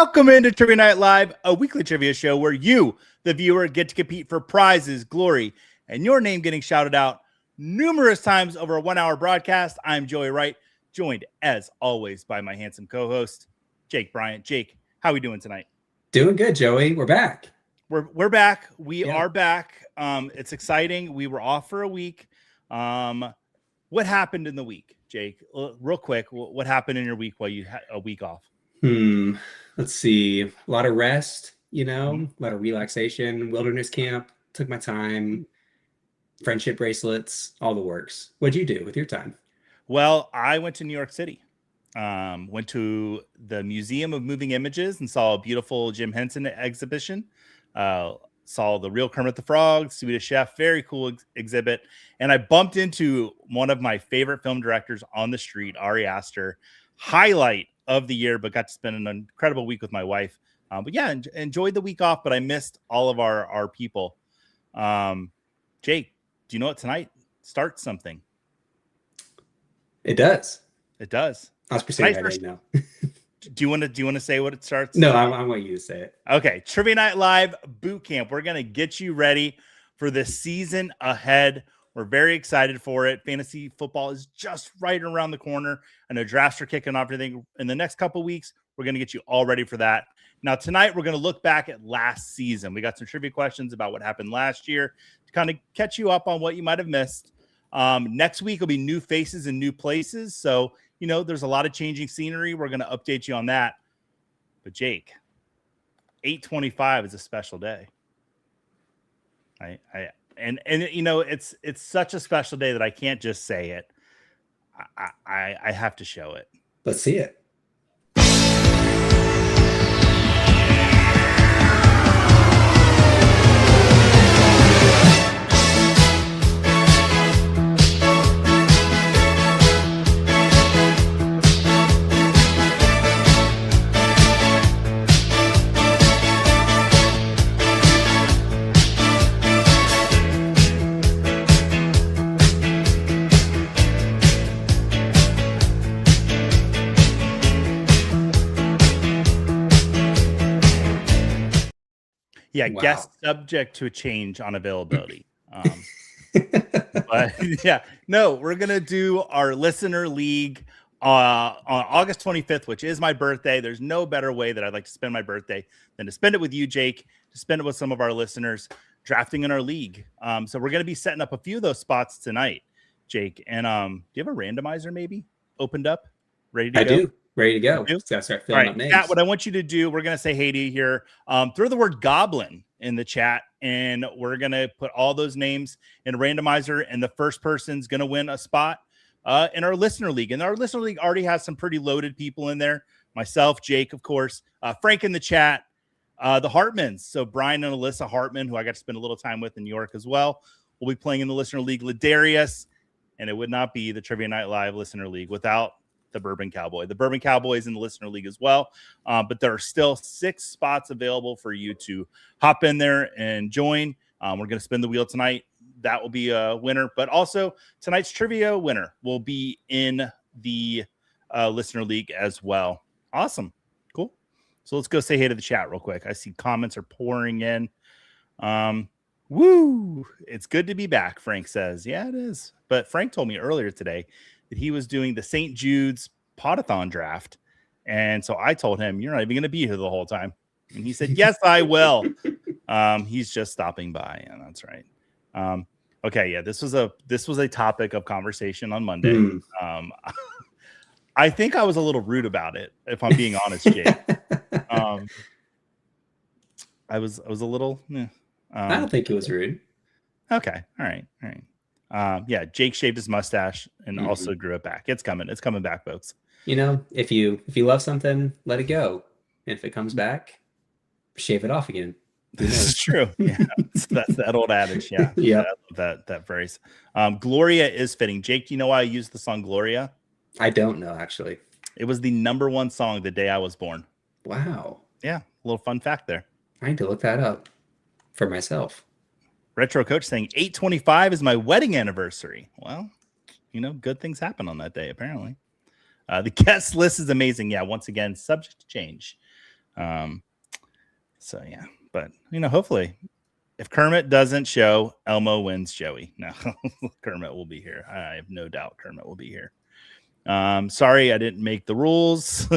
Welcome into Trivia Night Live, a weekly trivia show where you, the viewer, get to compete for prizes, glory, and your name getting shouted out numerous times over a 1-hour broadcast. I'm Joey Wright, joined as always by my handsome co-host, Jake Bryant. Jake, how are we doing tonight? Doing good, Joey. We're back. We're back. We are back. It's exciting. We were off for a week. What happened in the week, Jake? Real quick, what happened in your week while you had a week off? Let's see. A lot of rest, a lot of relaxation, wilderness camp, took my time, friendship bracelets, all the works. What'd you do with your time? Well, I went to New York City. Went to the Museum of Moving Images and saw a beautiful Jim Henson exhibition. Saw the real Kermit the Frog, Swedish Chef, very cool exhibit. And I bumped into one of my favorite film directors on the street, Ari Aster. Highlight of the year, but got to spend an incredible week with my wife. But yeah, enjoyed the week off, but I missed all of our people. Jake, do you know what tonight starts something? It does. It does. I was pursuing that right now. Do you want to say what it starts? No, I want you to say it. Okay. Trivia Night Live Boot Camp. We're going to get you ready for the season ahead. We're very excited for it. Fantasy football is just right around the corner. I know drafts are kicking off. Everything in the next couple of weeks, we're going to get you all ready for that. Now, tonight, we're going to look back at last season. We got some trivia questions about what happened last year to kind of catch you up on what you might have missed. Next week will be new faces and new places. So, there's a lot of changing scenery. We're going to update you on that. But Jake, 8/25 is a special day. And it's such a special day that I can't just say it. I have to show it. Let's see it. Yeah, wow. Guest subject to a change on availability. But yeah, no, we're going to do our listener league on August 25th, which is my birthday. There's no better way that I'd like to spend my birthday than to spend it with you, Jake, to spend it with some of our listeners drafting in our league. So we're going to be setting up a few of those spots tonight, Jake. And do you have a randomizer maybe opened up? Ready to go? I do. Ready to go. Gotta start filling up names. Pat, what I want you to do, we're going to say hey to you here. Throw the word goblin in the chat, and we're going to put all those names in a randomizer, and the first person's going to win a spot in our listener league. And our listener league already has some pretty loaded people in there. Myself, Jake, of course, Frank in the chat, the Hartmans. So Brian and Alyssa Hartman, who I got to spend a little time with in New York as well, will be playing in the listener league. Ladarius, and it would not be the Trivia Night Live listener league without the Bourbon Cowboy. The Bourbon Cowboy is in the listener league as well. But there are still 6 spots available for you to hop in there and join. We're going to spin the wheel tonight. That will be a winner. But also tonight's trivia winner will be in the listener league as well. Awesome. Cool. So let's go say hey to the chat real quick. I see comments are pouring in. Woo. It's good to be back, Frank says. Yeah, it is. But Frank told me earlier today that he was doing the St. Jude's Potathon draft. And so I told him, you're not even going to be here the whole time. And he said, yes, I will. He's just stopping by. Yeah, that's right. Okay. Yeah. This was a topic of conversation on Monday. I think I was a little rude about it, if I'm being honest, Jake. I was a little, I don't think it was rude. Okay. All right. Yeah, Jake shaved his mustache and also grew it back. It's coming back, folks. If you love something, let it go. And if it comes back, shave it off again. This is true. Yeah, that's that old adage. Yeah, yeah. That phrase. Gloria is fitting. Jake, do you know why I used the song Gloria? I don't know, actually. It was the #1 song the day I was born. Wow. Yeah, a little fun fact there. I need to look that up for myself. Retro Coach saying 8/25 is my wedding anniversary. Well, good things happen on that day, apparently. The guest list is amazing. Yeah, once again, subject to change. So yeah, but hopefully, if Kermit doesn't show, Elmo wins Joey. No, Kermit will be here. I have no doubt Kermit will be here. Sorry, I didn't make the rules.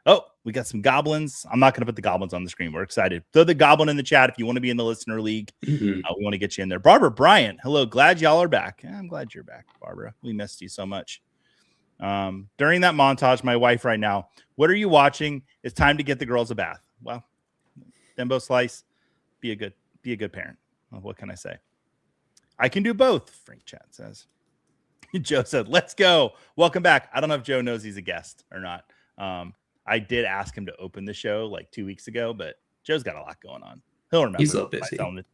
Oh, we got some goblins. I'm not going to put the goblins on the screen. We're excited. Throw the goblin in the chat if you want to be in the listener league. We want to get you in there. Barbara Bryant, hello. Glad y'all are back. Yeah, I'm glad you're back, Barbara. We missed you so much. During that montage, my wife right now, what are you watching? It's time to get the girls a bath. Well, Thimbo Slice, be a good parent. Well, what can I say? I can do both, Frank Chat says. Joe said, let's go. Welcome back. I don't know if Joe knows he's a guest or not. I did ask him to open the show like 2 weeks ago, but Joe's got a lot going on. He'll remember. He's a little busy. On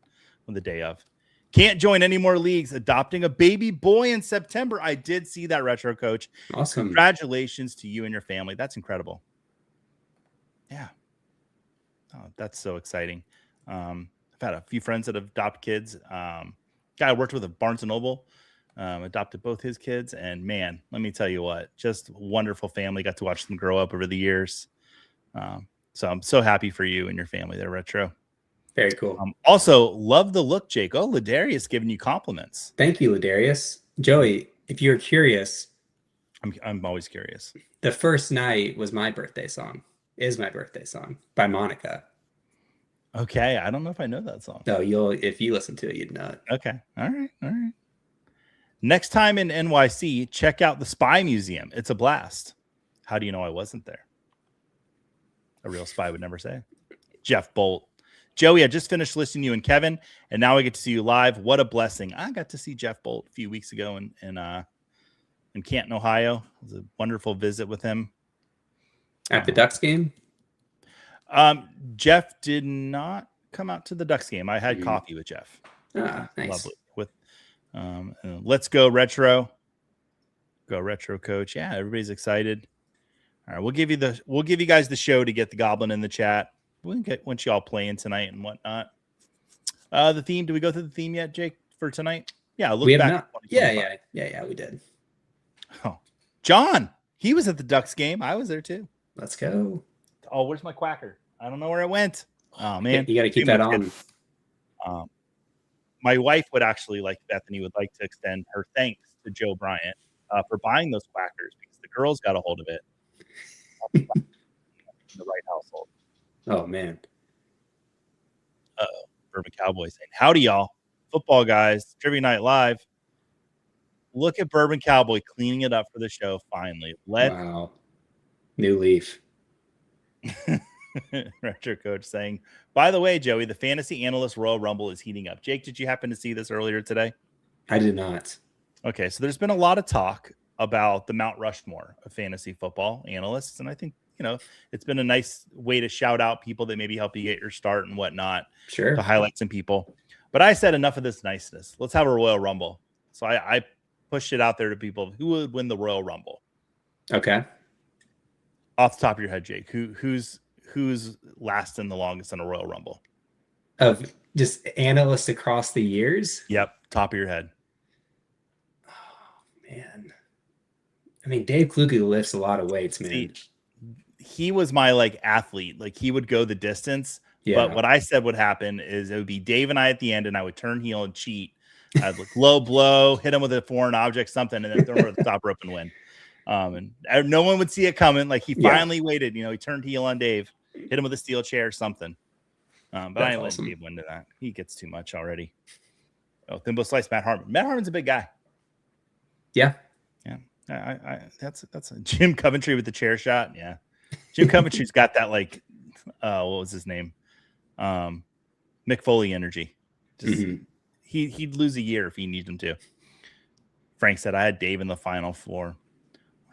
the day of. Can't join any more leagues. Adopting a baby boy in September. I did see that, Retro Coach. Awesome. Congratulations to you and your family. That's incredible. Yeah. Oh, that's so exciting. I've had a few friends that have adopted kids. Guy I worked with at Barnes & Noble. Adopted both his kids, and man, let me tell you what, just wonderful family. Got to watch them grow up over the years. So I'm so happy for you and your family there, Retro. Very cool. Also, love the look, Jake. Oh, Ladarius giving you compliments. Thank you, Ladarius. Joey, if you're curious, I'm always curious. The First Night was my birthday song. Is my birthday song by Monica. Okay, I don't know if I know that song. No, if you listen to it, you'd know it. Okay, all right. Next time in NYC, check out the Spy Museum. It's a blast. How do you know I wasn't there? A real spy would never say. Jeff Bolt. Joey, I just finished listening to you and Kevin, and now I get to see you live. What a blessing. I got to see Jeff Bolt a few weeks ago in Canton, Ohio. It was a wonderful visit with him. At the Ducks game? Jeff did not come out to the Ducks game. I had coffee with Jeff. Ah, nice. Lovely. Let's go Retro. Go Retro Coach. Yeah, everybody's excited. All right, we'll give you guys the show to get the goblin in the chat. We'll get once y'all playing tonight and whatnot. The theme. Do we go through the theme yet, Jake, for tonight? Yeah, look we back. Have not. Yeah, we did. Oh, John, he was at the Ducks game. I was there too. Let's go. Oh, where's my quacker? I don't know where it went. Oh man, you got to keep that on. My wife would actually Bethany would like to extend her thanks to Joe Bryant for buying those quackers because the girls got a hold of it in the right household. Oh man. Bourbon Cowboy saying, howdy y'all, football guys, Trivia Night Live. Look at Bourbon Cowboy cleaning it up for the show finally. Wow. New leaf. Retro Coach saying, by the way, Joey, the Fantasy Analyst Royal Rumble is heating up. Jake, did you happen to see this earlier today? I did not. Okay, so there's been a lot of talk about the Mount Rushmore of fantasy football analysts, and I think it's been a nice way to shout out people that maybe help you get your start and whatnot. Sure. To highlight some people. But I said enough of this niceness. Let's have a Royal Rumble. So I pushed it out there to people. Who would win the Royal Rumble? Okay. Off the top of your head, Jake, who's lasting the longest in a Royal Rumble? Of just analysts across the years? Yep, top of your head. Oh, man. I mean, Dave Kluge lifts a lot of weights, man. See, he was my athlete. He would go the distance. Yeah. But what I said would happen is it would be Dave and I at the end, and I would turn heel and cheat. I'd low blow, hit him with a foreign object, something, and then throw him over the top rope and win. And no one would see it coming. He finally waited. He turned heel on Dave, hit him with a steel chair or something. But I ain't letting Dave win to that. He gets too much already. Oh, Thimble Slice, Matt Harmon. Matt Harmon's a big guy. Yeah. Yeah. That's a Jim Coventry with the chair shot. Yeah. Jim Coventry's got that what was his name? Mick Foley energy. Just he'd lose a year if he needed him to. Frank said I had Dave in the final four. All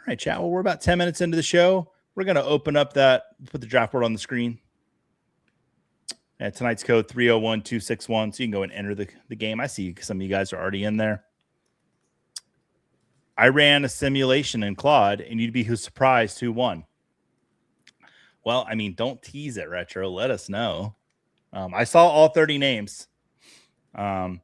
right, chat. Well, we're about 10 minutes into the show. We're going to open up put the draft board on the screen. Tonight's code 301261. So you can go and enter the game. I see some of you guys are already in there. I ran a simulation in Claude, and you'd be surprised who won. Well, I mean, don't tease it, Retro. Let us know. I saw all 30 names. Yeah,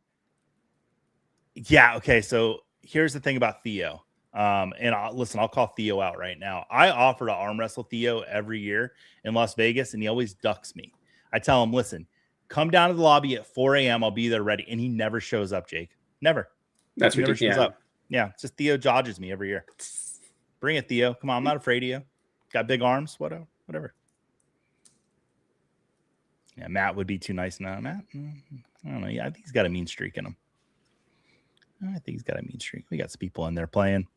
okay. So here's the thing about Theo. And I'll call Theo out right now. I offer to arm wrestle Theo every year in Las Vegas, and he always ducks me. I tell him, listen, come down to the lobby at 4 a.m. I'll be there ready. And he never shows up, Jake. Never. That's He never ridiculous. shows up. Yeah, it's just Theo dodges me every year. Bring it, Theo. Come on, I'm not afraid of you. Got big arms, whatever. Yeah, Matt would be too nice now. Matt, I don't know. Yeah, I think he's got a mean streak in him. We got some people in there playing.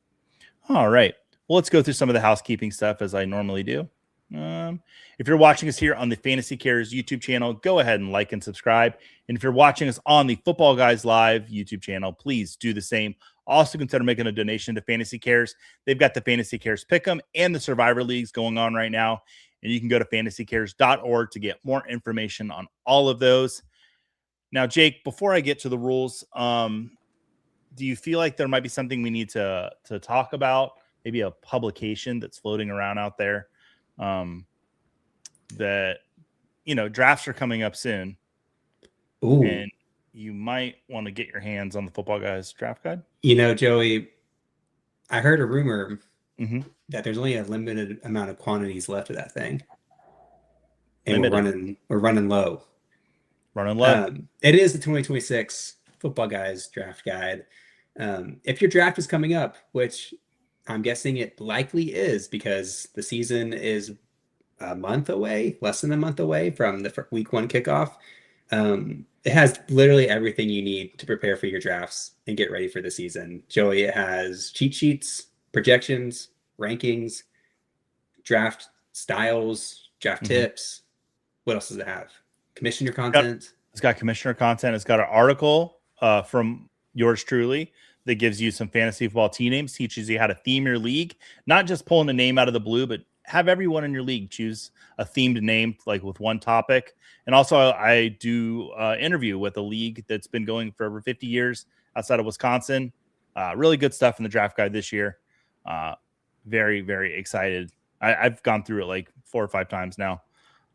All right. Well, let's go through some of the housekeeping stuff as I normally do. If you're watching us here on the Fantasy Cares YouTube channel, go ahead and like and subscribe. And if you're watching us on the Football Guys Live YouTube channel, please do the same. Also consider making a donation to Fantasy Cares. They've got the Fantasy Cares Pick'em and the Survivor Leagues going on right now. And you can go to fantasycares.org to get more information on all of those. Now, Jake, before I get to the rules, do you feel like there might be something we need to talk about? Maybe a publication that's floating around out there that, drafts are coming up soon. Ooh. And you might want to get your hands on the Football Guys draft guide. Joey, I heard a rumor that there's only a limited amount of quantities left of that thing. And we're running low. It is the 2026 Football Guys draft guide. If your draft is coming up, which I'm guessing it likely is because the season is a month away, less than a month away from the week 1 kickoff. It has literally everything you need to prepare for your drafts and get ready for the season. Joey, it has cheat sheets, projections, rankings, draft styles, draft tips. What else does it have? Commissioner content. It's got commissioner content. It's got an article from yours truly that gives you some fantasy football team names, teaches you how to theme your league, not just pulling a name out of the blue, but have everyone in your league choose a themed name, like with one topic. And also I do interview with a league that's been going for over 50 years outside of Wisconsin. Really good stuff in the draft guide this year. Very, very excited. I've gone through it like 4 or 5 times now.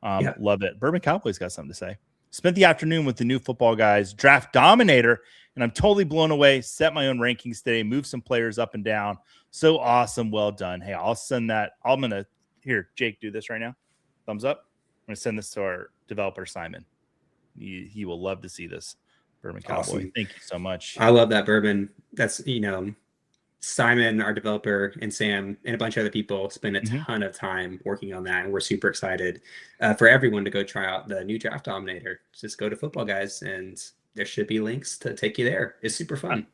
Love it. Bourbon Cowboys got something to say. Spent the afternoon with the new Football Guys Draft Dominator, and I'm totally blown away. Set my own rankings today, move some players up and down. So awesome. Well done. Hey, I'll send that. Here, Jake, do this right now. Thumbs up. I'm going to send this to our developer, Simon. He will love to see this. Bourbon Cowboy. Awesome. Thank you so much. I love that bourbon. That's, Simon, our developer, and Sam, and a bunch of other people spend a ton of time working on that. And we're super excited for everyone to go try out the new Draft Dominator. Just go to Football Guys, and there should be links to take you there. It's super fun.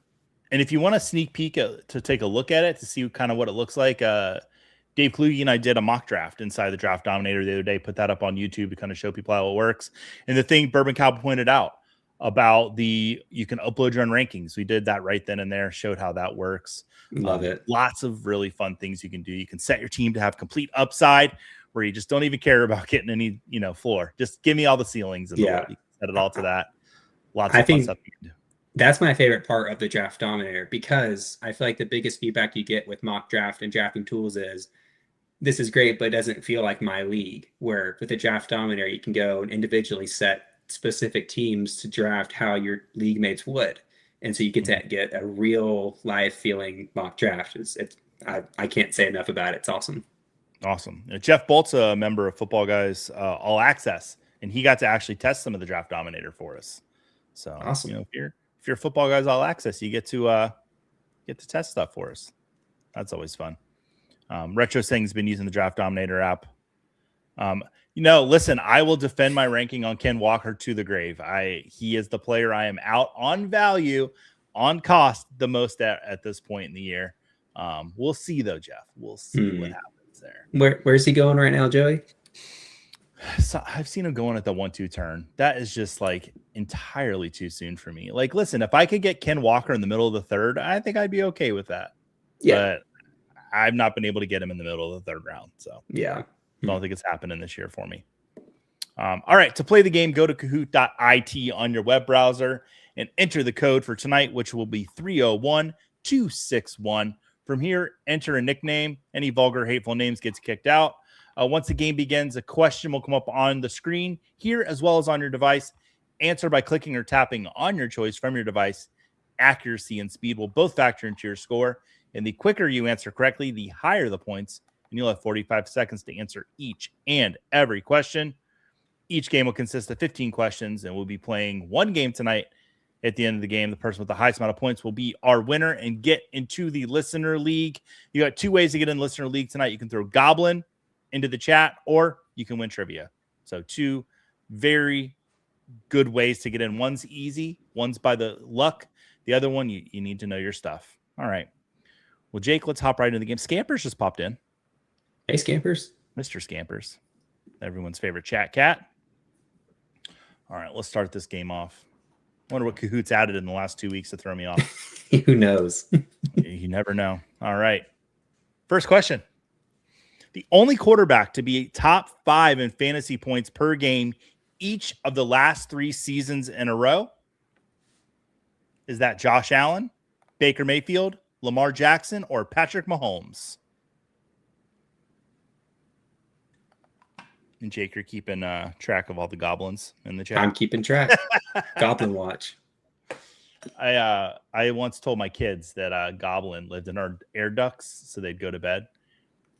And if you want a sneak peek to take a look at it, to see kind of what it looks like, Dave Kluge and I did a mock draft inside the Draft Dominator the other day, put that up on YouTube to kind of show people how it works. And the thing Bourbon Cowboy pointed out about you can upload your own rankings. We did that right then and there, showed how that works. Love it. Lots of really fun things you can do. You can set your team to have complete upside where you just don't even care about getting any, floor. Just give me all the ceilings and you can set it all to that. Lots of fun stuff you can do. That's my favorite part of the Draft Dominator, because I feel like the biggest feedback you get with mock draft and drafting tools is, this is great, but it doesn't feel like my league. Where with the Draft Dominator, you can go and individually set specific teams to draft how your league mates would. And so you get to get a real live feeling mock draft. I can't say enough about it. It's awesome. Awesome. Jeff Bolt's a member of Football Guys All Access, and he got to actually test some of the Draft Dominator for us. So awesome. If you're Football Guys All Access, you get to test stuff for us. That's always fun. Retro Sing's been using the Draft Dominator app. Listen, I will defend my ranking on Ken Walker to the grave. He is the player I am out on value, on cost the most at this point in the year. We'll see though, Jeff. We'll see what happens there. Where's he going right now, Joey? So I've seen him going at the 1-2 turn. That is just like entirely too soon for me. Like, listen, if I could get Ken Walker in the middle of the 3rd, I think I'd be okay with that. Yeah. But I've not been able to get him in the middle of the 3rd round. So yeah. I don't think it's happening this year for me. All right. To play the game, go to Kahoot.it on your web browser and enter the code for tonight, which will be 301261. From here, enter a nickname. Any vulgar, hateful names gets kicked out. Once the game begins, a question will come up on the screen here as well as on your device. Answer by clicking or tapping on your choice from your device. accuracy and speed will both factor into your score. And the quicker you answer correctly, the higher the points. And you'll have 45 seconds to answer each and every question. Each game will consist of 15 questions, and we'll be playing one game tonight. At the end of the game, the person with the highest amount of points will be our winner and get into the listener league. You got 2 ways to get in listener league tonight. You can throw Goblin into the chat, or you can win trivia. So 2 very good ways to get in. One's easy, one's by the luck. The other one, you need to know your stuff. All right. Well, Jake, let's hop right into the game. Scampers just popped in. Hey, Scampers. Mr. Scampers. Everyone's favorite chat cat. All right, let's start this game off. I wonder what Kahoot's added in the last 2 weeks to throw me off. Who knows? You never know. All right. First question. The only quarterback to be top 5 in fantasy points per game each of the last 3 seasons in a row. Is that Josh Allen, Baker Mayfield, Lamar Jackson, or Patrick Mahomes? And Jake, you're keeping track of all the goblins in the chat. I'm keeping track. Goblin watch. I once told my kids that Goblin lived in our air ducts, so they'd go to bed.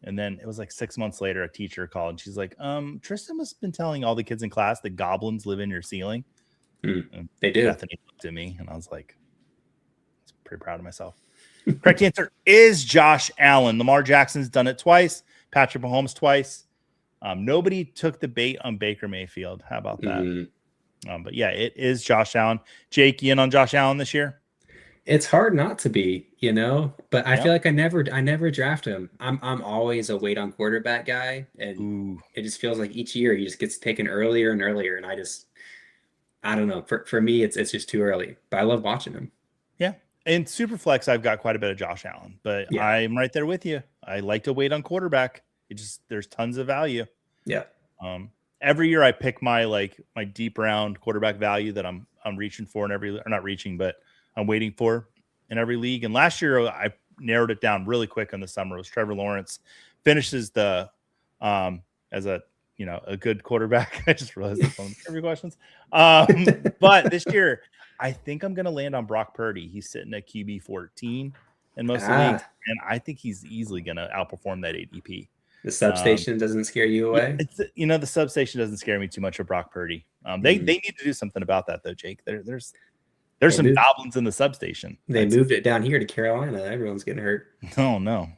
And then it was like 6 months later, a teacher called and she's like, Tristan must have been telling all the kids in class that goblins live in your ceiling. They do. Bethany looked at me and I was like, I was pretty proud of myself. Correct answer is Josh Allen. Lamar Jackson's done it twice. Patrick Mahomes twice. Nobody took the bait on Baker Mayfield. How about that? But yeah, it is Josh Allen. Jake, you in on Josh Allen this year? It's hard not to be, but I feel like I never draft him. I'm always a wait on quarterback guy, and it just feels like each year he just gets taken earlier and earlier, and I don't know. For me, it's just too early. But I love watching him. Yeah. In Superflex, I've got quite a bit of Josh Allen, but yeah. I'm right there with you. I like to wait on quarterback. There's tons of value. Yeah. Every year I pick my deep round quarterback value that I'm reaching for in every, or not reaching, but I'm waiting for in every league. And last year I narrowed it down really quick in the summer. It was Trevor Lawrence finishes the as a good quarterback. I just realized that's one of the trivia questions. But this year I think I'm going to land on Brock Purdy. He's sitting at QB 14 in most leagues, and I think he's easily going to outperform that ADP. The substation doesn't scare you away? The substation doesn't scare me too much for Brock Purdy. They need to do something about that, though, Jake. There's some goblins in the substation. They moved it down here to Carolina. Everyone's getting hurt. Oh, no.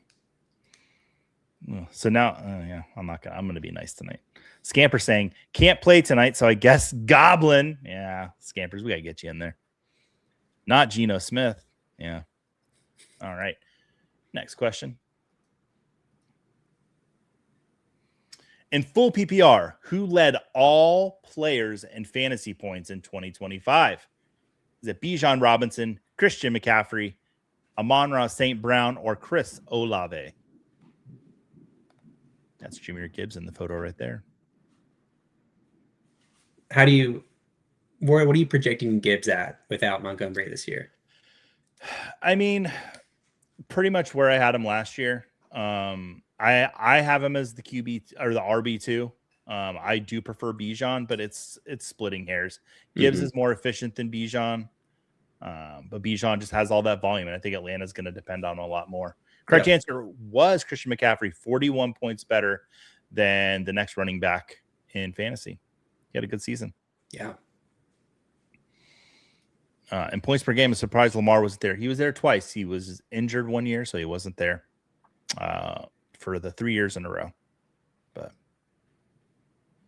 So now, I'm going to be nice tonight. Scamper saying, can't play tonight, so I guess Goblin. Yeah, Scampers, we got to get you in there. Not Geno Smith. Yeah. All right. Next question. In full PPR, who led all players in fantasy points in 2025? Is it Bijan Robinson, Christian McCaffrey, Amon-Ra St. Brown, or Chris Olave? That's Jahmyr Gibbs in the photo right there. What are you projecting Gibbs at without Montgomery this year? I mean, pretty much where I had him last year. I have him as the QB or the RB2. I do prefer Bijan, but it's splitting hairs. Gibbs is more efficient than Bijan, but Bijan just has all that volume, and I think Atlanta's going to depend on a lot more. Correct answer was Christian McCaffrey, 41 points better than the next running back in fantasy. He had a good season. Yeah. And points per game, I'm surprised Lamar wasn't there. He was there twice. He was injured one year, so he wasn't there for the 3 years in a row. But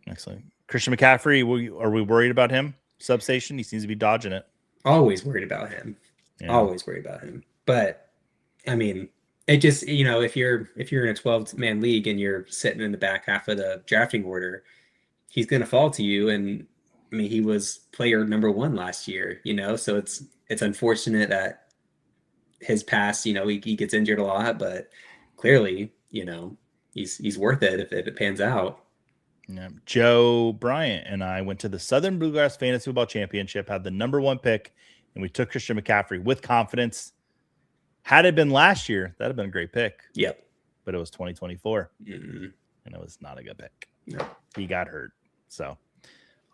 excellent. Christian McCaffrey, are we worried about him? Substation, he seems to be dodging it. Always worried about him. Yeah. Always worried about him. But I mean, it just, if you're in a 12-man league and you're sitting in the back half of the drafting order, he's going to fall to you. And I mean, he was player number 1 last year, so it's unfortunate that his past, he gets injured a lot, but clearly, he's worth it if it pans out. Yeah. Joe Bryant and I went to the Southern Bluegrass Fantasy Football Championship, had the number 1 pick, and we took Christian McCaffrey with confidence. Had it been last year, that'd have been a great pick. Yep. But it was 2024, and it was not a good pick. No. He got hurt. So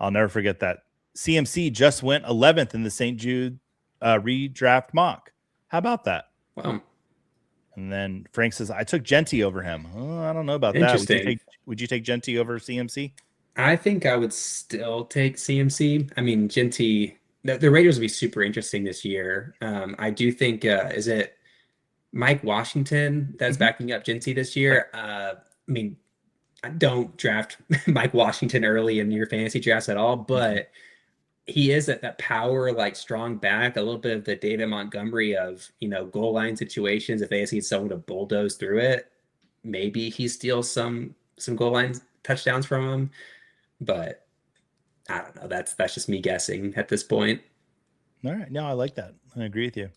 I'll never forget that. CMC just went 11th in the St. Jude redraft mock. How about that? Wow. And then Frank says, I took Genty over him. Oh, I don't know about that. Interesting. Would you take Genty over CMC? I think I would still take CMC. I mean, Genty, the Raiders will be super interesting this year. I do think, is it Mike Washington that's backing up Genty this year? I mean, I don't draft Mike Washington early in your fantasy drafts at all, but he is at that power, like strong back, a little bit of the David Montgomery of, goal line situations. If they just need someone to bulldoze through it, maybe he steals some goal line touchdowns from him. But I don't know. That's just me guessing at this point. All right. No, I like that. I agree with you.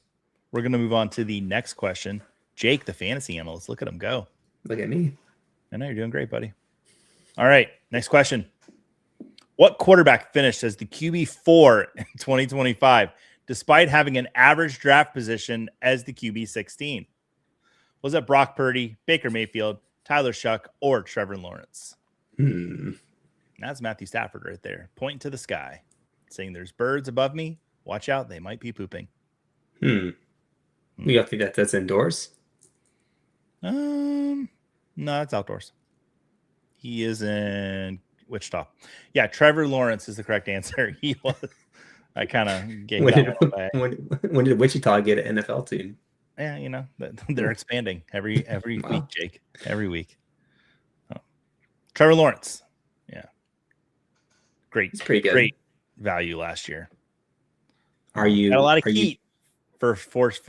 We're going to move on to the next question. Jake, the fantasy analyst. Look at him go. Look at me. I know you're doing great, buddy. All right. Next question. What quarterback finished as the QB4 in 2025, despite having an average draft position as the QB16? Was it Brock Purdy, Baker Mayfield, Tyler Shuck, or Trevor Lawrence? That's Matthew Stafford right there, pointing to the sky, saying there's birds above me. Watch out. They might be pooping. You don't think that's indoors? No, it's outdoors. He is in Wichita. Yeah, Trevor Lawrence is the correct answer. He was. I kind of gave that one away. When did Wichita get an NFL team? Yeah, they're expanding every Wow. week, Jake. Every week. Trevor Lawrence. Yeah. Great. It's pretty good. Great value last year. Had a lot of heat for first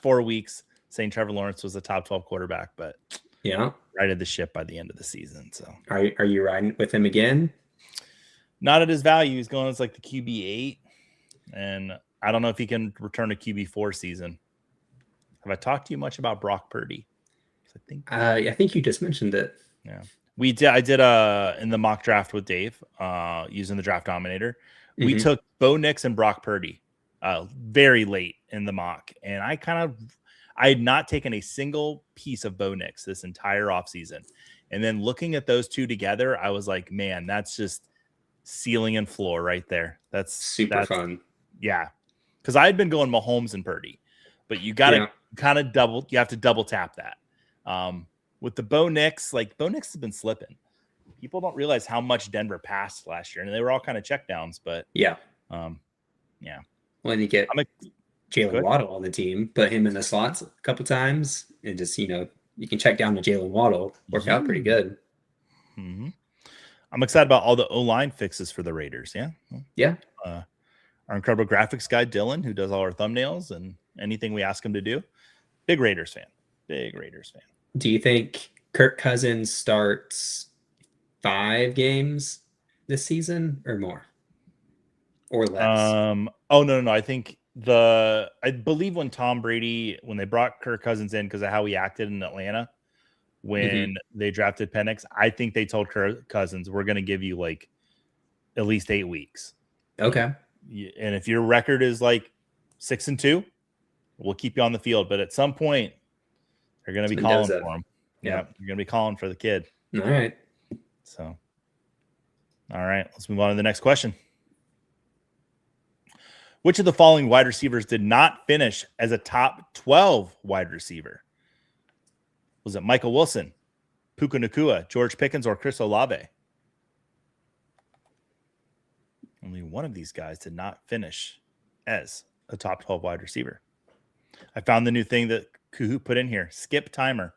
4 weeks saying Trevor Lawrence was a top 12 quarterback, but righted the ship by the end of the season. So are you riding with him again? Not at his value. He's going as like the QB8, and I don't know if he can return a QB4 season. Have I talked to you much about Brock Purdy? I think you just mentioned it. Yeah, we did. I did in the mock draft with Dave, using the draft dominator. We took Bo Nix and Brock Purdy very late in the mock, and I had not taken a single piece of Bo Nix this entire offseason. And then looking at those two together, I was like, man, that's just ceiling and floor right there. That's super fun. Yeah. Because I had been going Mahomes and Purdy, but you got to kind of you have to double tap that. With the Bo Nix, Bo Nix has been slipping. People don't realize how much Denver passed last year, and they were all kind of checkdowns, but yeah. When you get Jalen Waddle on the team, put him in the slots a couple times, and just, you can check down to Jalen Waddle, work out pretty good. Mm-hmm. I'm excited about all the O-line fixes for the Raiders. Yeah. Yeah. Our incredible graphics guy, Dylan, who does all our thumbnails and anything we ask him to do. Big Raiders fan. Do you think Kirk Cousins starts 5 games this season or more? Or less? Oh, no. I think I believe when Tom Brady, when they brought Kirk Cousins in because of how he acted in Atlanta, when they drafted Penix, I think they told Kirk Cousins, we're going to give you at least 8 weeks. Okay. And if your record is 6-2, we'll keep you on the field. But at some point, they're going to be calling for him. Yeah. You're going to be calling for the kid. All right. So, all right, let's move on to the next question. Which of the following wide receivers did not finish as a top 12 wide receiver? Was it Michael Wilson, Puka Nacua, George Pickens, or Chris Olave? Only one of these guys did not finish as a top 12 wide receiver. I found the new thing that Kahoot put in here. Skip timer.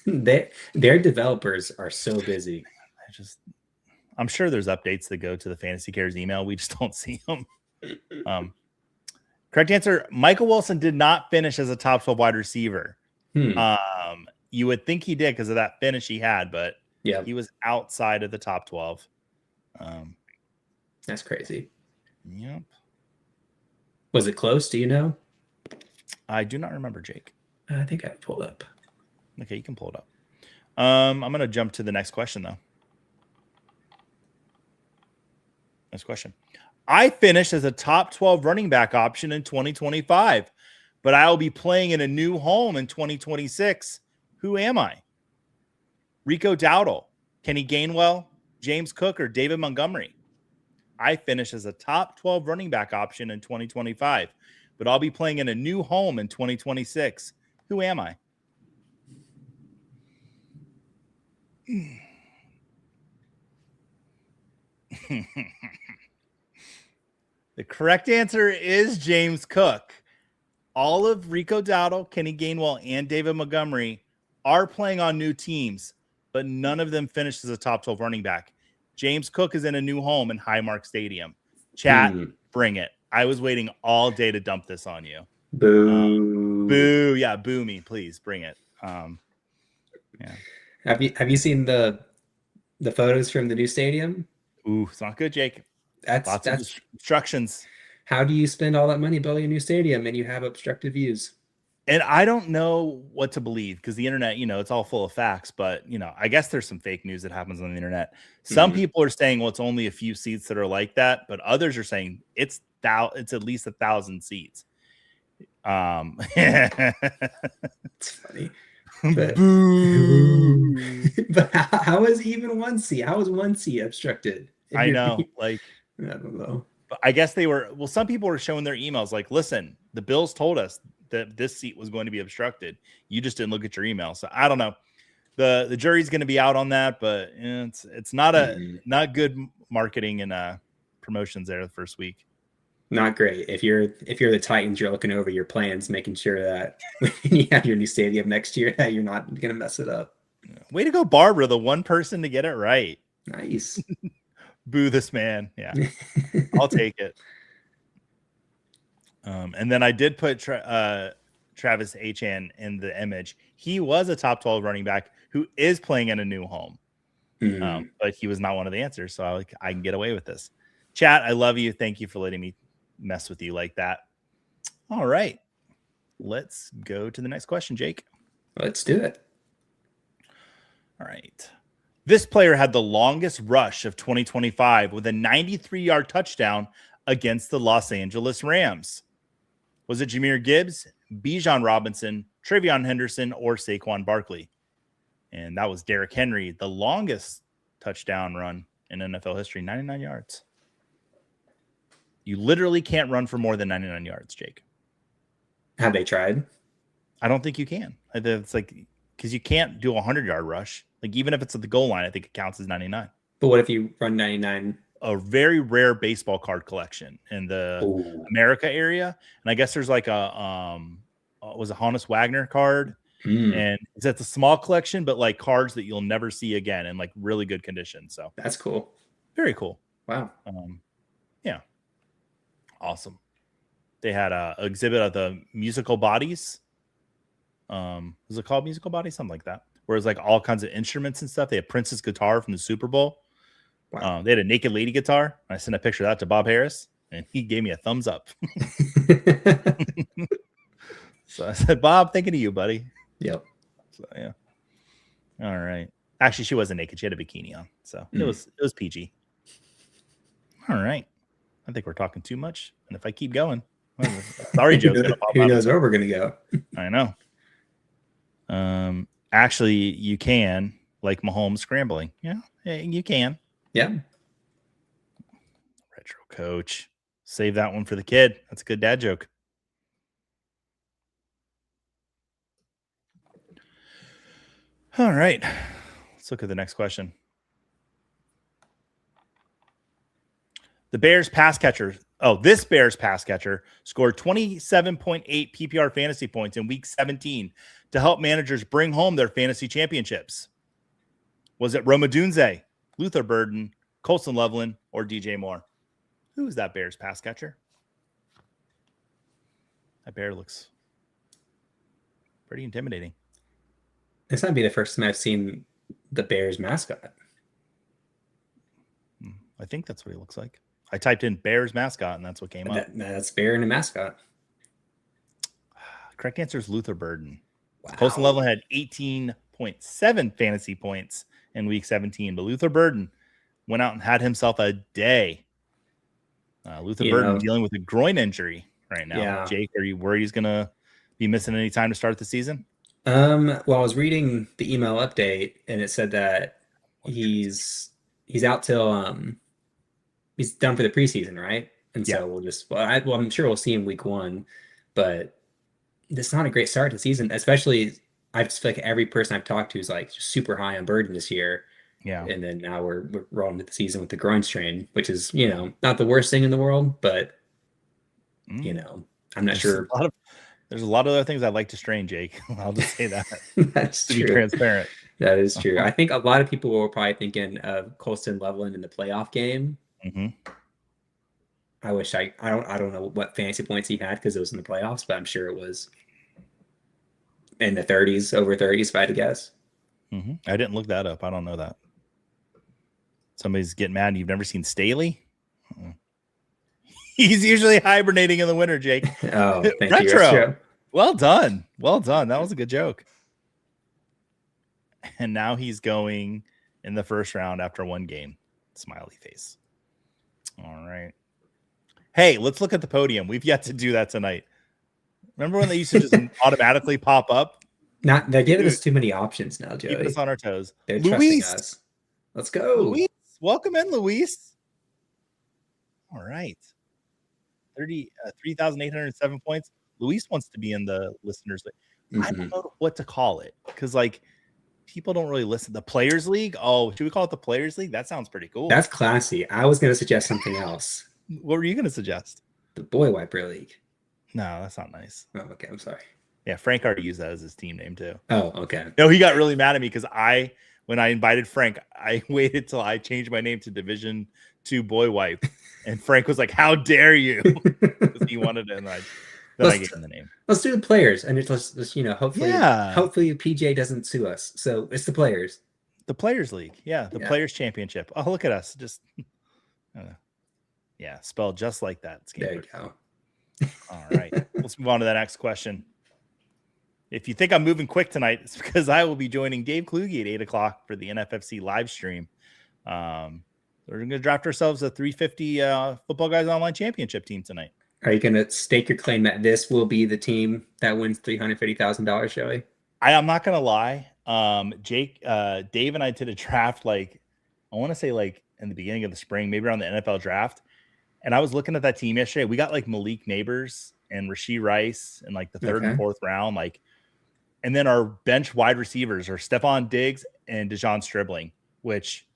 Their developers are so busy. I'm sure there's updates that go to the Fantasy Cares email. We just don't see them. Correct answer. Michael Wilson did not finish as a top 12 wide receiver. You would think he did because of that finish he had, but he was outside of the top 12. That's crazy. Yep. Was it close? Do you know? I do not remember, Jake. I think I pulled up. Okay, you can pull it up. I'm going to jump to the next question, though. Next question. I finished as a top 12 running back option in 2025, but I will be playing in a new home in 2026. Who am I? Rico Dowdle, Kenny Gainwell, James Cook, or David Montgomery? I finish as a top 12 running back option in 2025, but I'll be playing in a new home in 2026. Who am I? The correct answer is James Cook. All of Rico Dowdle, Kenny Gainwell, and David Montgomery are playing on new teams, but none of them finished as a top 12 running back. James Cook is in a new home in Highmark Stadium. Chat, bring it. I was waiting all day to dump this on you. Boo. Boo. Yeah, boo me. Please bring it. Yeah. Have you seen the photos from the new stadium? Ooh, it's not good, Jake. That's of obstructions. How do you spend all that money building a new stadium and you have obstructed views? And I don't know what to believe because the internet, it's all full of facts. But, I guess there's some fake news that happens on the internet. Some people are saying, well, it's only a few seats that are like that. But others are saying it's at least 1,000 seats. It's funny. But, but how is even one seat? How is one seat obstructed? I know. I don't know. But I guess some people were showing their emails like, listen, the Bills told us that this seat was going to be obstructed. You just didn't look at your email. So I don't know. The jury's going to be out on that, but it's not not good marketing and promotions there the first week. Not great. If you're the Titans, you're looking over your plans, making sure that when you have your new stadium next year, that you're not going to mess it up. Way to go, Barbara, the one person to get it right. Nice. Boo this man. Yeah, I'll take it. And then I did put Travis Etienne in the image. He was a top 12 running back who is playing in a new home, but he was not one of the answers. So I can get away with this. Chat, I love you. Thank you for letting me mess with you like that. All right, let's go to the next question, Jake. Let's do it. All right. This player had the longest rush of 2025 with a 93-yard touchdown against the Los Angeles Rams. Was it Jahmyr Gibbs, Bijan Robinson, Travion Henderson, or Saquon Barkley? And that was Derrick Henry, the longest touchdown run in NFL history, 99 yards. You literally can't run for more than 99 yards, Jake. Have they tried? I don't think you can. It's like, because you can't do a 100-yard rush. Like, even if it's at the goal line, I think it counts as 99. But what if you run 99? A very rare baseball card collection in the America area. And I guess there's like was a Honus Wagner card. And it's a small collection, but like cards that you'll never see again in like really good condition. So that's cool. Very cool. Wow. Yeah. Awesome. They had a exhibit of the musical bodies. Was it called Musical Bodies? Something like that. Where it's like all kinds of instruments and stuff. They had Prince's guitar from the Super Bowl. Wow. They had a naked lady guitar. I sent a picture of that to Bob Harris, and he gave me a thumbs up. So I said, Bob, thinking of you, buddy. Yep. So yeah. All right. Actually, she wasn't naked. She had a bikini on. So it was PG. All right. I think we're talking too much. And if I keep going, sorry, Joe's gonna pop Who knows where we're gonna go? I know. Actually, you can, like Mahomes scrambling. Yeah, you can. Yeah. Retro coach. Save that one for the kid. That's a good dad joke. All right. Let's look at the next question. This Bears pass catcher scored 27.8 PPR fantasy points in week 17 to help managers bring home their fantasy championships. Was it Roma Dunze, Luther Burden, Colson Loveland, or DJ Moore? Who is that Bears pass catcher? That bear looks pretty intimidating. This might be the first time I've seen the Bears mascot. I think that's what he looks like. I typed in Bears mascot, and that's what came up. That's bear and a mascot. Correct answer is Luther Burden. Wow. Colson Loveland had 18.7 fantasy points in week 17, but Luther Burden went out and had himself a day. Luther Burden dealing with a groin injury right now. Yeah. Jake, are you worried he's going to be missing any time to start the season? Well, I was reading the email update, and it said that he's out till he's done for the preseason, right? And Yeah. so I'm sure we'll see him week 1, but it's not a great start to the season, especially I just feel like every person I've talked to is like super high on Burden this year. Yeah. And then now we're rolling into the season with the groin strain, which is, not the worst thing in the world, but I'm not sure. There's a lot of other things I'd like to strain, Jake. I'll just say that. That's to true. be transparent. That is true. I think a lot of people were probably thinking of Colston Loveland in the playoff game. Mm-hmm. I wish I don't know what fantasy points he had because it was in the playoffs, but I'm sure it was in the 30s, over 30s, if I had to guess. Mm-hmm. I didn't look that up. I don't know that. Somebody's getting mad. You've never seen Staley? He's usually hibernating in the winter, Jake. Oh, thank Retro. you. Well done. Well done. That was a good joke. And now he's going in the first round after one game. Smiley face. All right. Hey, let's look at the podium. We've yet to do that tonight. Remember when they used to just automatically pop up? They're giving us too many options now, Joey. Keeping us on our toes. They're trusting us. Let's go. Luis. Welcome in, Luis. All right. 3,807 points. Luis wants to be in the listeners league. I don't know what to call it because, like, people don't really listen. The Players League? Oh, should we call it the Players League? That sounds pretty cool. That's classy. I was going to suggest something else. What were you going to suggest? The Boy Wiper League. No, that's not nice. Oh, okay. I'm sorry. Yeah, Frank already used that as his team name too. Oh, okay. No, he got really mad at me because when I invited Frank, I waited till I changed my name to Division 2 Boy Wipe. And Frank was like, how dare you? He wanted it, and I gave him the name. Let's do the players, and let's hopefully PJ doesn't sue us. So it's the players. The Players League, the Players Championship. Oh, look at us, just spelled just like that. There you go. All right, let's move on to the next question. If you think I'm moving quick tonight, it's because I will be joining Dave Kluge at 8:00 for the NFFC live stream. We're going to draft ourselves a 350 Football Guys Online Championship team tonight. Are you going to stake your claim that this will be the team that wins $350,000, Joey? I'm not going to lie. Dave and I did a draft, I want to say in the beginning of the spring, maybe around the NFL draft. And I was looking at that team yesterday. We got Malik Neighbors and Rashee Rice in the third and fourth round. And then our bench wide receivers are Stephon Diggs and Dejon Stribling, which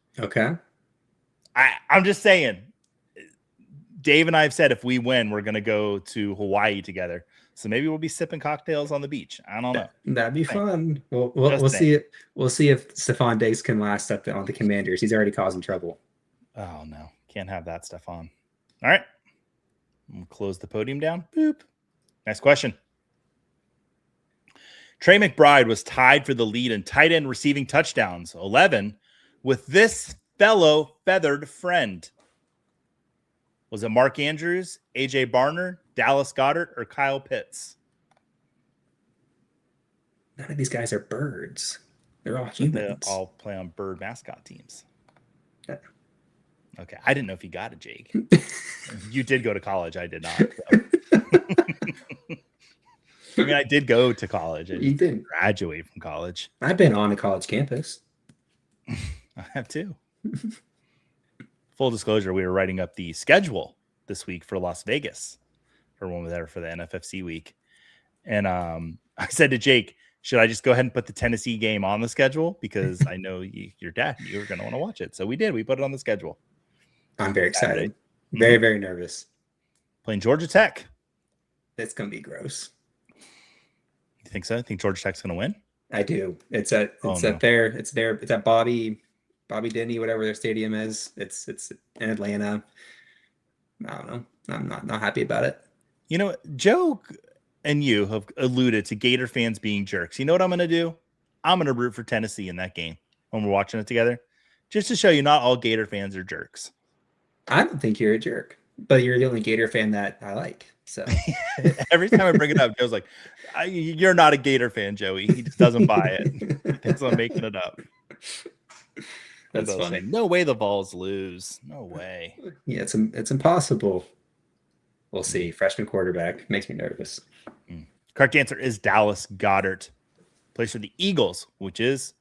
I'm just saying, Dave and I have said if we win, we're going to go to Hawaii together. So maybe we'll be sipping cocktails on the beach. I don't know. That'd be fun. We'll see. We'll see if Stephon Diggs can last up on the Commanders. He's already causing trouble. Oh no, can't have that, Stephon. All right, we'll close the podium down. Boop. Next question. Trey McBride was tied for the lead in tight end receiving touchdowns, 11, with this fellow feathered friend. Was it Mark Andrews, AJ Barner, Dallas Goedert, or Kyle Pitts? None of these guys are birds. They're all humans. They all play on bird mascot teams. Okay. I didn't know if you got it, Jake. You did go to college. I did not. I mean, I did go to college. You did graduate from college. I've been on a college campus. I have too. Full disclosure, we were writing up the schedule this week for Las Vegas for when we were there for the NFFC week. And I said to Jake, should I just go ahead and put the Tennessee game on the schedule? Because I know your dad, you were going to want to watch it. So we did. We put it on the schedule. I'm very excited. Very, very nervous. Playing Georgia Tech. It's going to be gross. You think so? I think Georgia Tech's going to win? I do. It's at Bobby Denny, whatever their stadium is. It's in Atlanta. I don't know. I'm not happy about it. You know, Joe and you have alluded to Gator fans being jerks. You know what I'm going to do? I'm going to root for Tennessee in that game when we're watching it together, just to show you not all Gator fans are jerks. I don't think you're a jerk, but you're the only Gator fan that I like. So every time I bring it up, Joe's like, you're not a Gator fan, Joey. He just doesn't buy it. He thinks I'm making it up. That's funny. No way the Vols lose. No way. Yeah, it's impossible. We'll see. Freshman quarterback makes me nervous. Correct answer is Dallas Goedert. Plays for the Eagles, which is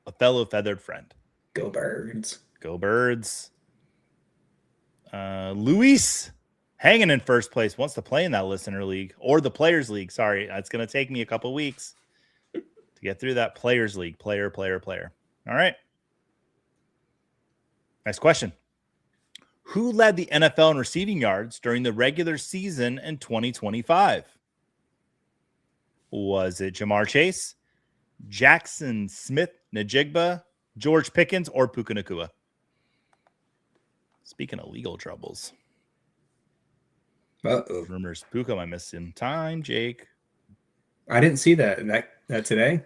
a fellow feathered friend. Go Birds. Go Birds. Luis hanging in first place, wants to play in that listener league or the players league. Sorry, it's going to take me a couple weeks to get through that players league. Player. All right. Next question. Who led the NFL in receiving yards during the regular season in 2025? Was it Jamar Chase, Jackson Smith-Njigba, George Pickens, or Puka Nacua? Speaking of legal troubles. Rumors Puka might miss some time, Jake. I didn't see that today.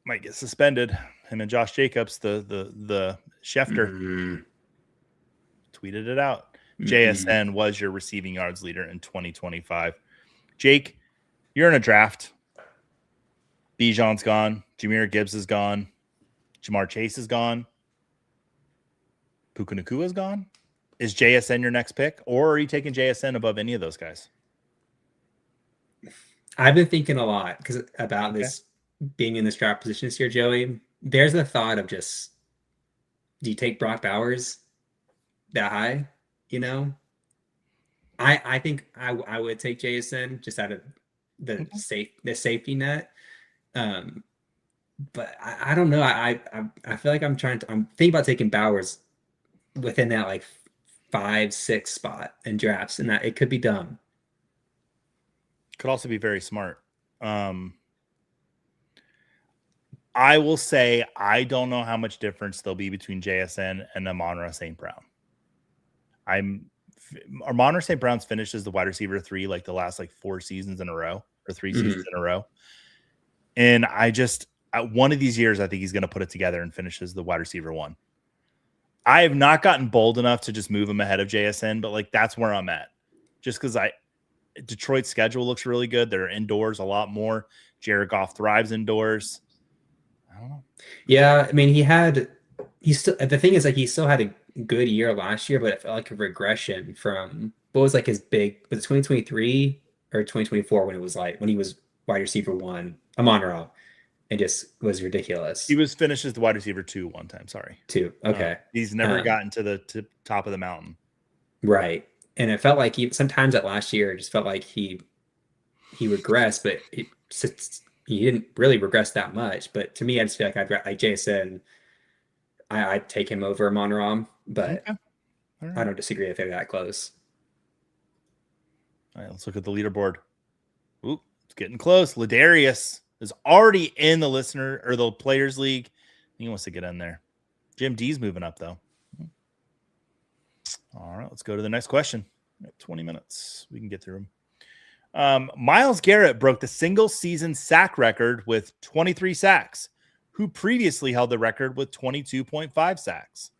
Might get suspended. Him and Josh Jacobs, the Schefter, tweeted it out. JSN was your receiving yards leader in 2025. Jake, you're in a draft. Bijan's gone. Jahmyr Gibbs is gone. Jamar Chase is gone. Puka Nacua is gone. Is JSN your next pick, or are you taking JSN above any of those guys? I've been thinking a lot about this being in this draft position this year, Joey. There's a thought of just, do you take Brock Bowers that high? You know, I think I would take JSN just out of the safety net. But I don't know. I feel like I'm thinking about taking Bowers within that like 5-6 spot in drafts, and that it could be dumb. Could also be very smart. I will say I don't know how much difference there'll be between JSN and Amon-Ra St. Brown. Amon-Ra St. Brown's finished as the wide receiver 3 like the last like 4 seasons in a row or 3 seasons in a row. And one of these years, I think he's going to put it together and finish as the wide receiver 1. I have not gotten bold enough to just move him ahead of JSN, but like that's where I'm at. Just because Detroit's schedule looks really good. They're indoors a lot more. Jared Goff thrives indoors. I don't know. Yeah, I mean, the thing is, like, he still had a good year last year, but it felt like a regression from what was like his big, was it 2023 or 2024 when he was wide receiver 1, Amon-Ra, and just was ridiculous. He was finished as the wide receiver 2 one time. Sorry. 2. Okay. He's never gotten to the top of the mountain. Right. And it felt like sometimes that last year, it just felt like he regressed, but he didn't really regress that much. But to me, I just feel like like Jason, I'd take him over Amon-Ra, but I don't disagree if they're that close. All right, let's look at the leaderboard. Ooh, it's getting close. Ladarius is already in the listener or the players league. He wants to get in there. Jim D's moving up though. All right, let's go to the next question. 20 minutes. We can get through them. Myles Garrett broke the single season sack record with 23 sacks, who previously held the record with 22.5 sacks.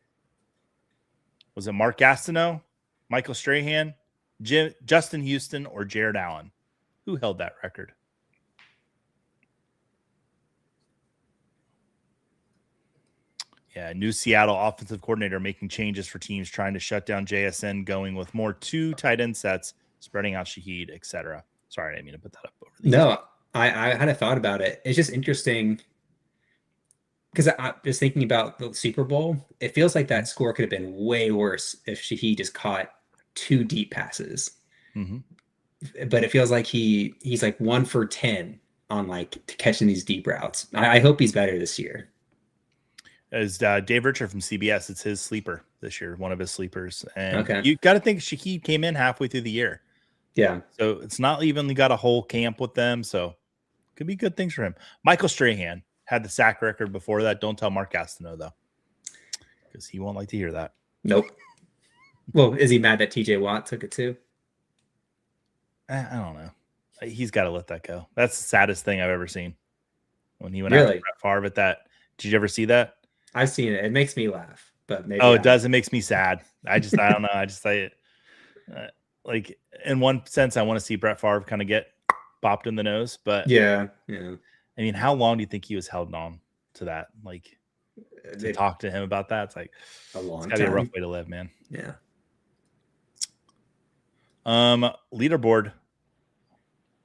Was it Mark Gastineau, Michael Strahan, Justin Houston, or Jared Allen? Who held that record? Yeah, new Seattle offensive coordinator making changes for teams trying to shut down JSN, going with more 2 tight end sets, spreading out Shaheed, etc. Sorry, I didn't mean to put that up over these. No, I had a thought about it. It's just interesting because I was thinking about the Super Bowl. It feels like that score could have been way worse if Shaheed just caught 2 deep passes. But it feels like he's like 1 for 10 on like catching these deep routes. I hope he's better this year. As Dave Richard from CBS, it's his sleeper this year, one of his sleepers. And you got to think Shaheed came in halfway through the year. Yeah. So it's not even got a whole camp with them. So could be good things for him. Michael Strahan had the sack record before that. Don't tell Mark Gastineau, though, because he won't like to hear that. Nope. Well, is he mad that TJ Watt took it too? I don't know. He's got to let that go. That's the saddest thing I've ever seen. When he went out to Brett Favre at that. Did you ever see that? I've seen it. It makes me laugh, but maybe it does. It makes me sad. I don't know. I just say it. Like in one sense, I want to see Brett Favre kind of get popped in the nose, but yeah. I mean, how long do you think he was held on to that? Like to talk to him about that? It's like a long time. It's gotta be a rough way to live, man. Yeah. Leaderboard.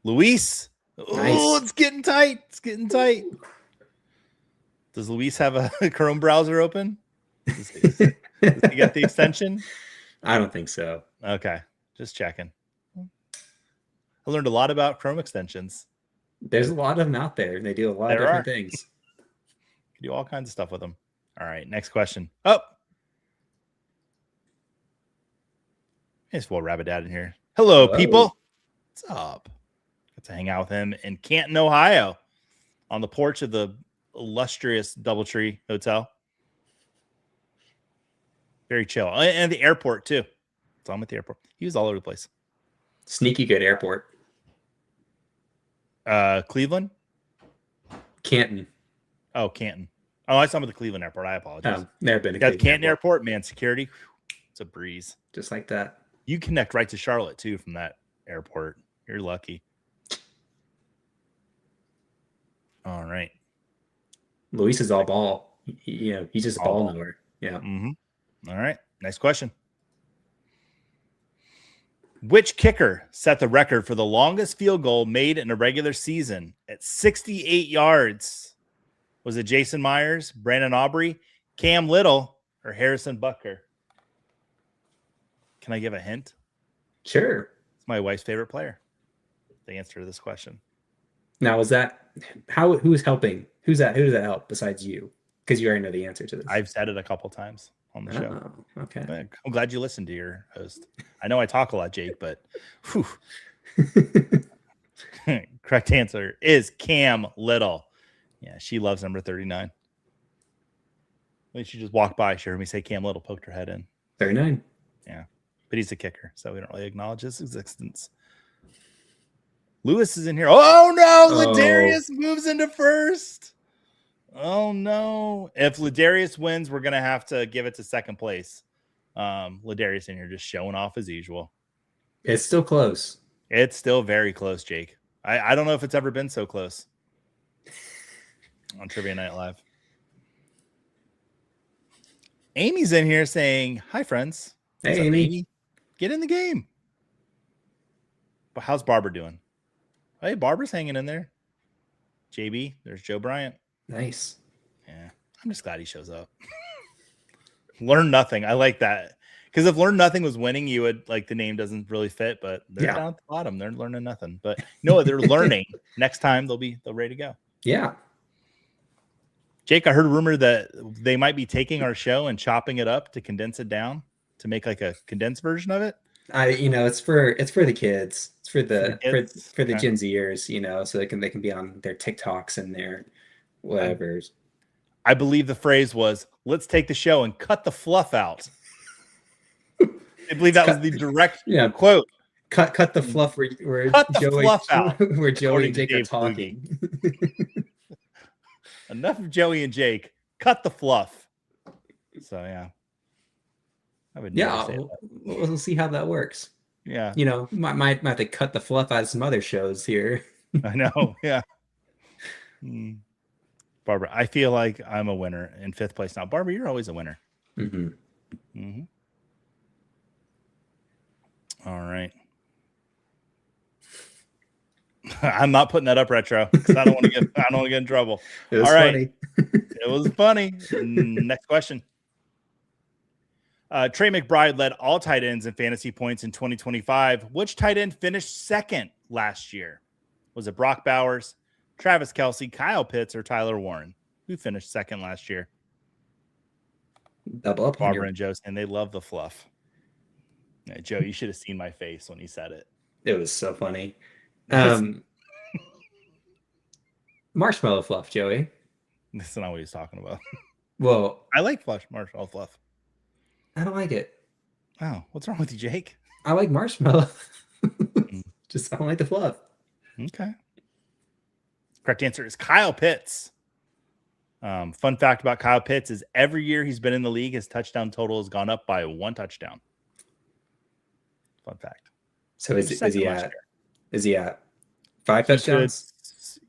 Luis. Nice. Oh, it's getting tight. It's getting tight. Does Luis have a Chrome browser open? Does he get the extension? I don't think so. Okay, just checking. I learned a lot about Chrome extensions. There's a lot of them out there. They do a lot of different things. You do all kinds of stuff with them. All right, next question. Oh, there's Will Rabbit Dad in here. Hello, people. What's up? Got to hang out with him in Canton, Ohio, on the porch of the illustrious Doubletree Hotel. Very chill. And the airport, too. So I'm at the airport. He was all over the place. Sneaky good airport. Cleveland? Canton. Oh, Canton. Oh, I saw him at the Cleveland airport. I apologize. Never been to Canton airport, man. Security. It's a breeze. Just like that. You connect right to Charlotte, too, from that airport. You're lucky. All right. Luis is all ball. He's just a ball knower. Yeah. Mm-hmm. All right. Next question. Which kicker set the record for the longest field goal made in a regular season at 68 yards? Was it Jason Myers, Brandon Aubrey, Cam Little, or Harrison Butker? Can I give a hint? Sure. It's my wife's favorite player. The answer to this question. Now, is that who's helping? Who does that help besides you? Because you already know the answer to this. I've said it a couple times on the show. Okay. I'm glad you listened to your host. I know I talk a lot, Jake, but whew. Correct answer is Cam Little. Yeah, she loves number 39. When she just walked by, she heard me say Cam Little, poked her head in. 39. Yeah, but he's a kicker, so we don't really acknowledge his existence. Lewis is in here. Oh, no. Ladarius moves into first. Oh, no. If Ladarius wins, we're going to have to give it to second place. Ladarius in here just showing off as usual. It's still close. It's still very close, Jake. I don't know if it's ever been so close on Trivia Night Live. Amy's in here saying, hi, friends. Hey, Amy. Get in the game. But how's Barbara doing? Hey, Barbara's hanging in there. JB, there's Joe Bryant. Nice. Yeah, I'm just glad he shows up. Learn Nothing. I like that. Because if Learn Nothing was winning, you would like the name doesn't really fit, but they're down at the bottom. They're learning nothing. But no, they're learning. Next time they'll ready to go. Yeah. Jake, I heard a rumor that they might be taking our show and chopping it up to condense it down to make like a condensed version of it. It's for the kids. It's for the okay. Gen Zers, so they can be on their TikToks and their whatever. I believe the phrase was, let's take the show and cut the fluff out. I believe that was the direct quote. Cut the fluff where fluff out, where Joey and Jake are talking. Enough of Joey and Jake. Cut the fluff. So yeah. I would never say that. We'll see how that works. Yeah. Might have to cut the fluff out of some other shows here. I know. Yeah. Barbara, I feel like I'm a winner in fifth place now. Barbara, you're always a winner. Mm-hmm. Mm-hmm. All right. I'm not putting that up, Retro, because I don't want to get in trouble. It was funny. It was funny. Next question. Trey McBride led all tight ends in fantasy points in 2025. Which tight end finished second last year? Was it Brock Bowers, Travis Kelce, Kyle Pitts, or Tyler Warren? Who finished second last year? Double up. Barbara and Joe, and they love the fluff. Yeah, Joe, you should have seen my face when he said it. It was so funny. Marshmallow fluff, Joey. That's not what he's talking about. Well, I like marshmallow fluff. I don't like it. Oh, what's wrong with you, Jake? I like marshmallow. Just I don't like the fluff. Okay. Correct answer is Kyle Pitts. Fun fact about Kyle Pitts is every year he's been in the league, his touchdown total has gone up by 1 touchdown. Fun fact. So is he at 5 touchdowns?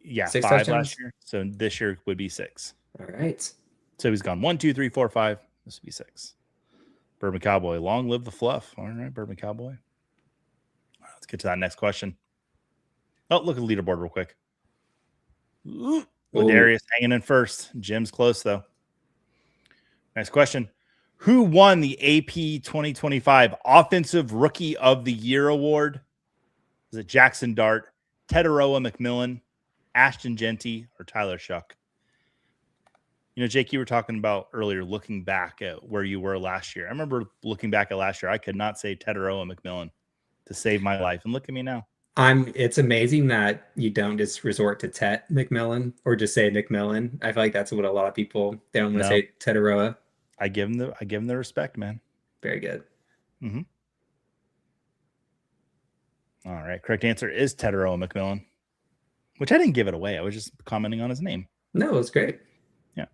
Yeah, 6 5 touchdowns? last year. So this year would be 6. All right. So he's gone 1, 2, 3, 4, 5. This would be 6. Bourbon Cowboy. Long live the fluff. All right, Bourbon Cowboy. All right, let's get to that next question. Oh, look at the leaderboard real quick. Ladarius hanging in first. Jim's close, though. Next question. Who won the AP 2025 Offensive Rookie of the Year award? Was it Jackson Dart, Tetaroa McMillan, Ashton Genty, or Tyler Shuck? You know, Jake, you were talking about earlier looking back at where you were last year. I remember looking back at last year, I could not say Tetaroa McMillan to save my life. And look at me now. It's amazing that you don't just resort to Tet McMillan or just say McMillan. I feel like that's what a lot of people, they don't want to say Tetaroa. I give him the respect, man. Very good. Mm-hmm. All right. Correct answer is Tetaroa McMillan, which I didn't give it away. I was just commenting on his name. No, it's great. Yeah.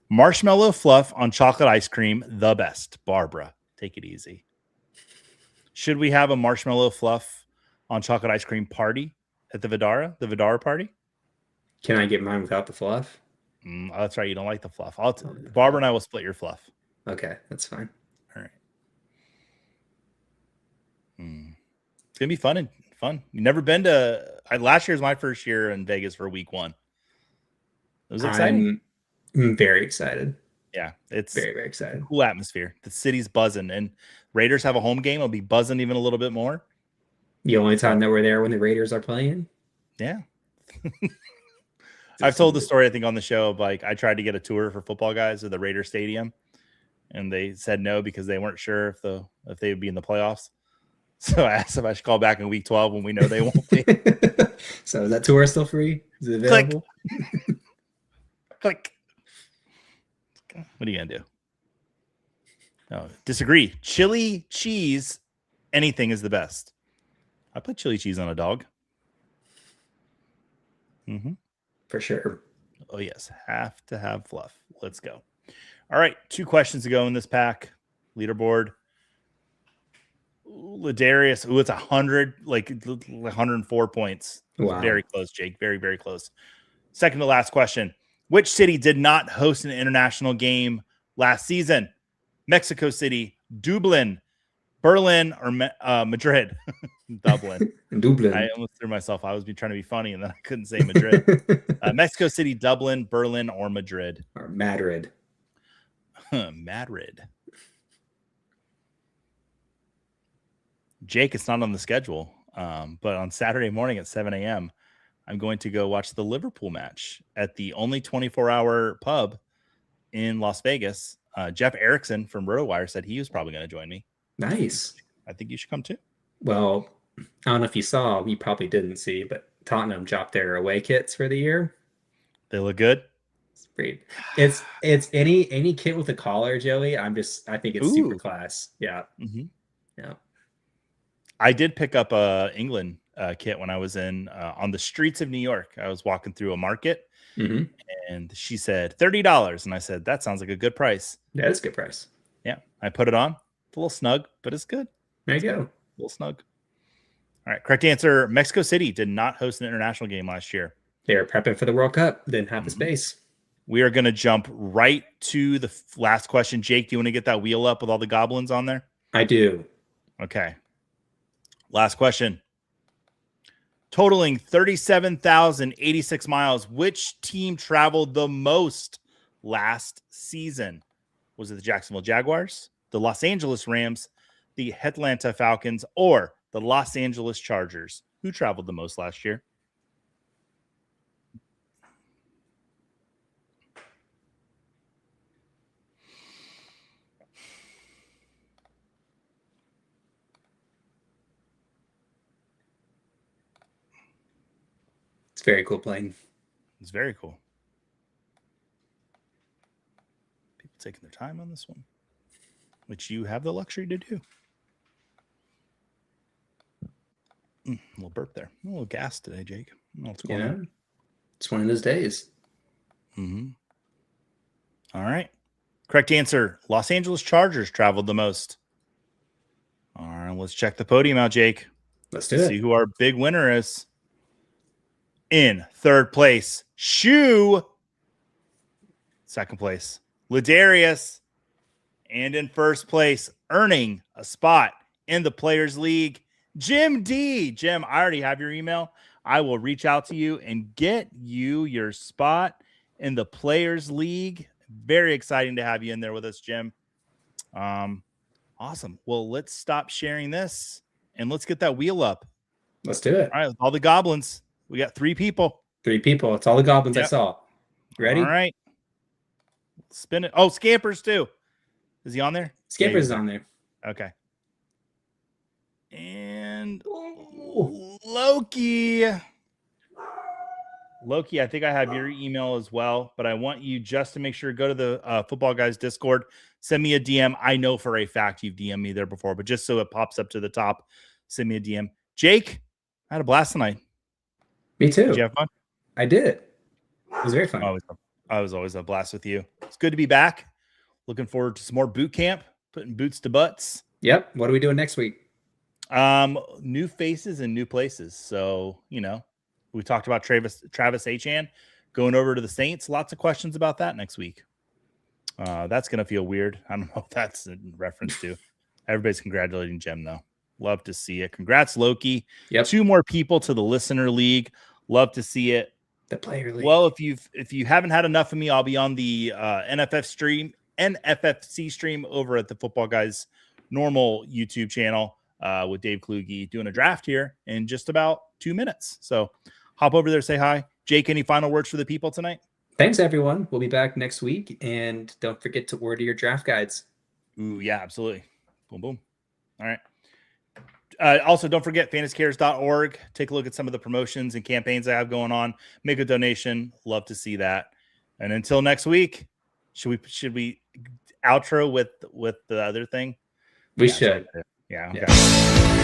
Marshmallow fluff on chocolate ice cream, the best. Barbara, take it easy. Should we have a marshmallow fluff on chocolate ice cream party at the Vidara party? Can I get mine without the fluff? Oh, that's right. You don't like the fluff. Barbara and I will split your fluff. Okay, that's fine. All right. It's gonna be fun. You never been to? Last year was my first year in Vegas for week 1. It was exciting. I'm very excited. Yeah, it's very, very excited. Cool atmosphere. The city's buzzing, and Raiders have a home game. It'll be buzzing even a little bit more. The only time that we're there when the Raiders are playing. Yeah. I've told the story, I think, on the show of like I tried to get a tour for Footballguys of the Raider Stadium, and they said no because they weren't sure if they would be in the playoffs. So I asked if I should call back in week 12 when we know they won't be. So is that tour still free? Is it available? Click. What are you gonna do? No, disagree. Chili cheese, anything is the best. I put chili cheese on a dog. Mm-hmm. For sure. Oh, yes. Have to have fluff. Let's go. All right. 2 questions to go in this pack. Leaderboard. Ladarius. It's 100, like 104 points. Wow. Very close, Jake. Very, very close. Second to last question. Which city did not host an international game last season? Mexico City, Dublin, Berlin, or Madrid? Dublin. I almost threw myself. I was trying to be funny, and then I couldn't say Madrid. Mexico City, Dublin, Berlin, or Madrid? Or Madrid. Madrid. Jake, it's not on the schedule, but on Saturday morning at 7 a.m., I'm going to go watch the Liverpool match at the only 24-hour pub in Las Vegas. Jeff Erickson from RotoWire said he was probably going to join me. Nice. I think you should come too. Well, I don't know if you saw, you probably didn't see, but Tottenham dropped their away kits for the year. They look good. It's great. It's any kit with a collar, Joey. I think it's super class. Yeah. Mm-hmm. Yeah. I did pick up a England kit when I was on the streets of New York. I was walking through a market, and she said $30, and I said that sounds like a good price. Yeah, it's a good price. Yeah, I put it on. It's a little snug, but it's good. There you go. A little snug. All right, correct answer. Mexico City did not host an international game last year. They were prepping for the World Cup, didn't have the space. We are going to jump right to the last question. Jake, do you want to get that wheel up with all the goblins on there? I do. Okay. Last question. Totaling 37,086 miles, which team traveled the most last season? Was it the Jacksonville Jaguars, the Los Angeles Rams, the Atlanta Falcons, or the Los Angeles Chargers? Who traveled the most last year? It's very cool playing. It's very cool. People taking their time on this one, which you have the luxury to do. A little burp there. A little gas today, Jake. I don't know what's going on. It's one of those days. All right. Correct answer. Los Angeles Chargers traveled the most. All right. Let's check the podium out, Jake. Let's do it. See who our big winner is. In third place, Shoe. Second place, Ladarius. And in first place, earning a spot in the Players League, Jim D. Jim, I already have your email. I will reach out to you and get you your spot in the Players League. Very exciting to have you in there with us, Jim. Awesome. Well, let's stop sharing this and let's get that wheel up. Let's do it. All right, all the goblins. We got 3 people. 3 people. It's all the goblins I Yep. saw. You ready? All right. Spin it. Oh, Scampers too. Is he on there? Scampers is on there. Okay. And Ooh. Loki. Loki, I think I have your email as well, but I want you just to make sure, go to the Football Guys Discord, send me a DM. I know for a fact you've DM'd me there before, but just so it pops up to the top, send me a DM. Jake, I had a blast tonight. Me too. Did you have fun? I did. It was very fun. I was always a blast with you. It's good to be back. Looking forward to some more boot camp, putting boots to butts. Yep. What are we doing next week? New faces and new places. So, we talked about Travis Achan going over to the Saints. Lots of questions about that next week. That's going to feel weird. I don't know if that's in reference to. Everybody's congratulating Jem, though. Love to see it. Congrats, Loki. Yep. 2 more people to the listener league. Love to see it. The player league. Well, if you haven't had enough of me, I'll be on the NFFC stream over at the Football Guys normal YouTube channel with Dave Kluge doing a draft here in just about 2 minutes. So hop over there, say hi. Jake, any final words for the people tonight? Thanks, everyone. We'll be back next week. And don't forget to order your draft guides. Ooh, yeah, absolutely. Boom, boom. All right. Also, don't forget fantasycares.org. Take a look at some of the promotions and campaigns I have going on. Make a donation. Love to see that. And until next week, should we outro with the other thing? We should. Yeah. Okay.